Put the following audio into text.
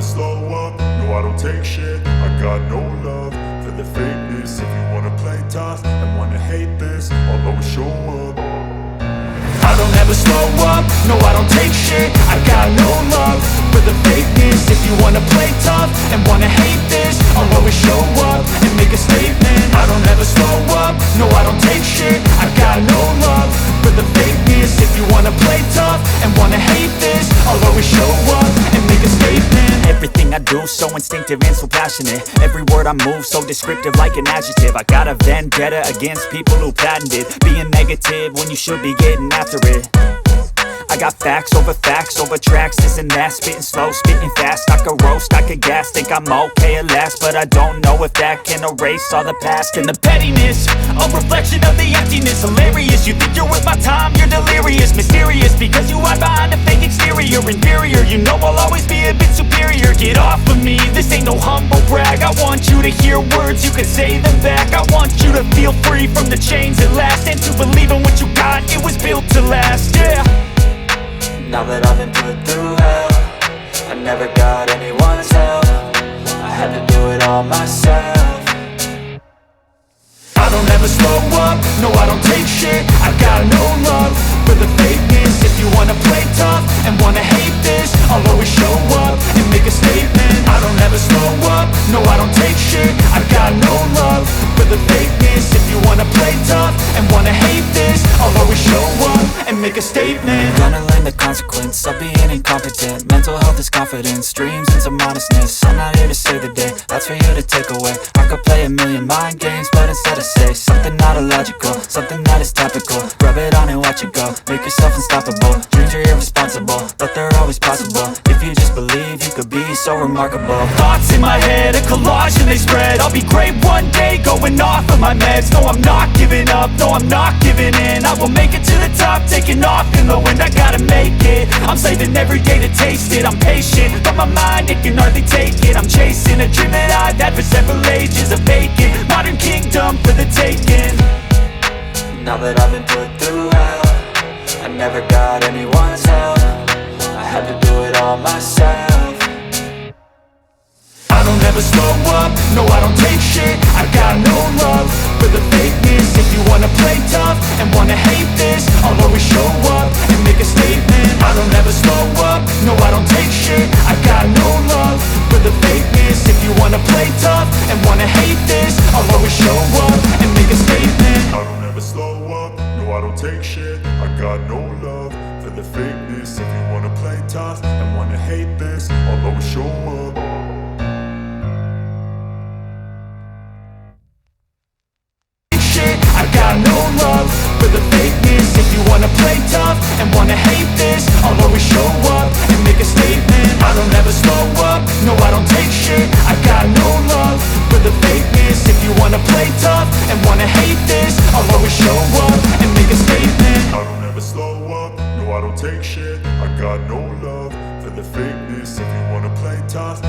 slow up, no I don't take shit. I got no love for the fakeness. If you wanna play tough and wanna hate this, I'll always show up. I don't ever slow up, no I don't take shit. I got no love for the fakeness. If you wanna play tough and wanna hate this, I'll always show up and make a statement. I don't ever slow up, no I don't take shit. I got no love for the fakeness. If you wanna play tough and wanna hate this, I'll always show up and make a statement. Everything I do so instinctive and so passionate. Every word I move so descriptive like an adjective. I got a vendetta against people who patented being negative when you should be getting after it. I got facts over tracks, this and that. Spitting slow, spitting fast, I could roast, I could gas. Think I'm okay at last, but I don't know if that can erase all the past. And the pettiness, a reflection of the emptiness. Hilarious, you think you're worth my time, you're delirious. Mysterious, because you hide behind a fake exterior. Inferior, you know I'll always be a bit superior. Get off of me, this ain't no humble brag. I want you to hear words, you can say them back. I want you to feel free from the chains at last, and to believe in what you got, it was built to last, yeah. Now that I've been put through hell, I never got anyone's help. I had to do it all myself. I don't ever slow up, no I don't take shit. I got no love for the fakeness. If you wanna play tough and wanna hate this, I'll always show up and make a statement. I don't ever slow up, no I don't take shit. I got no love for the fakeness. If you wanna play tough and wanna hate this, I'll always show up and make a statement. Gonna learn the consequence of being incompetent. Mental health is confidence, dreams and some honestness. I'm not here to save the day, that's for you to take away. I could play a million mind games, but instead I say something not illogical, something that is topical. Rub it on and watch it go, make yourself unstoppable. Dreams are irresponsible, but they're always possible. If you just believe, you could be so remarkable. Thoughts in my head, a collage and they spread. I'll be great one day, going off of my meds. No, I'm not giving up, no, I'm not giving in. I will make it to the top, taking off in the wind. I gotta make it, I'm saving every day to taste it. I'm patient, but my mind, it can hardly take it. I'm chasing a dream that I've had for several ages. A vacant, modern kingdom for the taking. Now that I've been put through hell, I never got anyone's help. I had to do it all myself. I don't ever slow up, no I don't take shit. I got no love for the fakeness. If you wanna play tough and wanna hate this, I'll always show up and make a statement. I don't ever slow up, no I don't take shit. I got no love for the fakeness. If you wanna play tough and wanna hate this, I'll always show up and make a statement. I don't ever slow up, no I don't take shit. I got no love for the fakeness. If you wanna play tough and wanna hate this, I'll always show up. I got no love for the fakeness. If you wanna play tough and wanna hate this, I'll always show up and make a statement. I don't ever slow up, no I don't take shit. I got no love for the fakeness. If you wanna play tough and wanna hate this, I'll always show up and make a statement. I don't ever slow up, no I don't take shit. I got no love for the fakeness. If you wanna play tough